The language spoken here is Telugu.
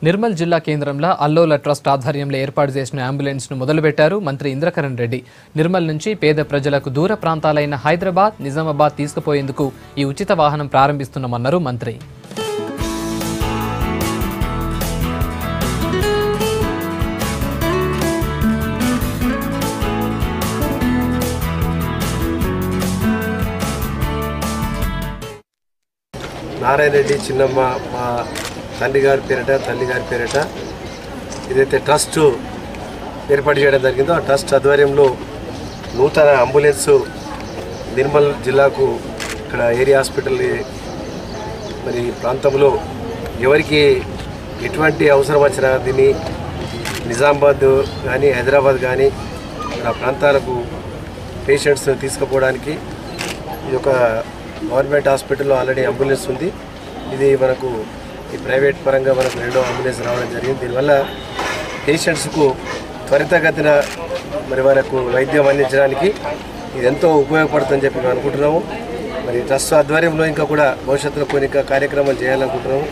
నిర్మల్ జిల్లా కేంద్రంలో అల్లోల ట్రస్ట్ ఆధ్వర్యంలో ఏర్పాటు చేసిన అంబులెన్స్ ను మొదలుపెట్టారు మంత్రి ఇంద్రకరణ్ రెడ్డి. నిర్మల్ నుంచి పేద ప్రజలకు దూర ప్రాంతాలైన హైదరాబాద్, నిజామాబాద్ తీసుకుపోయేందుకు ఈ ఉచిత వాహనం ప్రారంభిస్తున్నామన్నారు మంత్రి. నారాయణ రెడ్డి చిన్నమ్మ మా తండ్రి గారి పేరిట తల్లి గారి పేరిట ఏదైతే ట్రస్ట్ ఏర్పాటు చేయడం జరిగిందో ఆ ట్రస్ట్ ఆధ్వర్యంలో నూతన అంబులెన్స్ నిర్మల్ జిల్లాకు ఇక్కడ ఏరియా హాస్పిటల్ మరి ప్రాంతంలో ఎవరికి ఎటువంటి అవసరం వచ్చినా దీన్ని నిజామాబాద్ కానీ హైదరాబాద్ కానీ ఆ ప్రాంతాలకు పేషెంట్స్ తీసుకుపోవడానికి ఇది ఒక గవర్నమెంట్ హాస్పిటల్లో ఆల్రెడీ అంబులెన్స్ ఉంది. ఇది మనకు ఈ ప్రైవేట్ పరంగా మనకు రెండో అంబులెన్స్ రావడం జరిగింది. దీనివల్ల పేషెంట్స్కు త్వరితగతిన మరి వారికి వైద్యం అందించడానికి ఇది ఎంతో ఉపయోగపడుతుందని చెప్పి మేము అనుకుంటున్నాము. మరి ట్రస్ట్ ఆధ్వర్యంలో ఇంకా కూడా భవిష్యత్తులో కొన్ని కార్యక్రమాలు చేయాలనుకుంటున్నాము.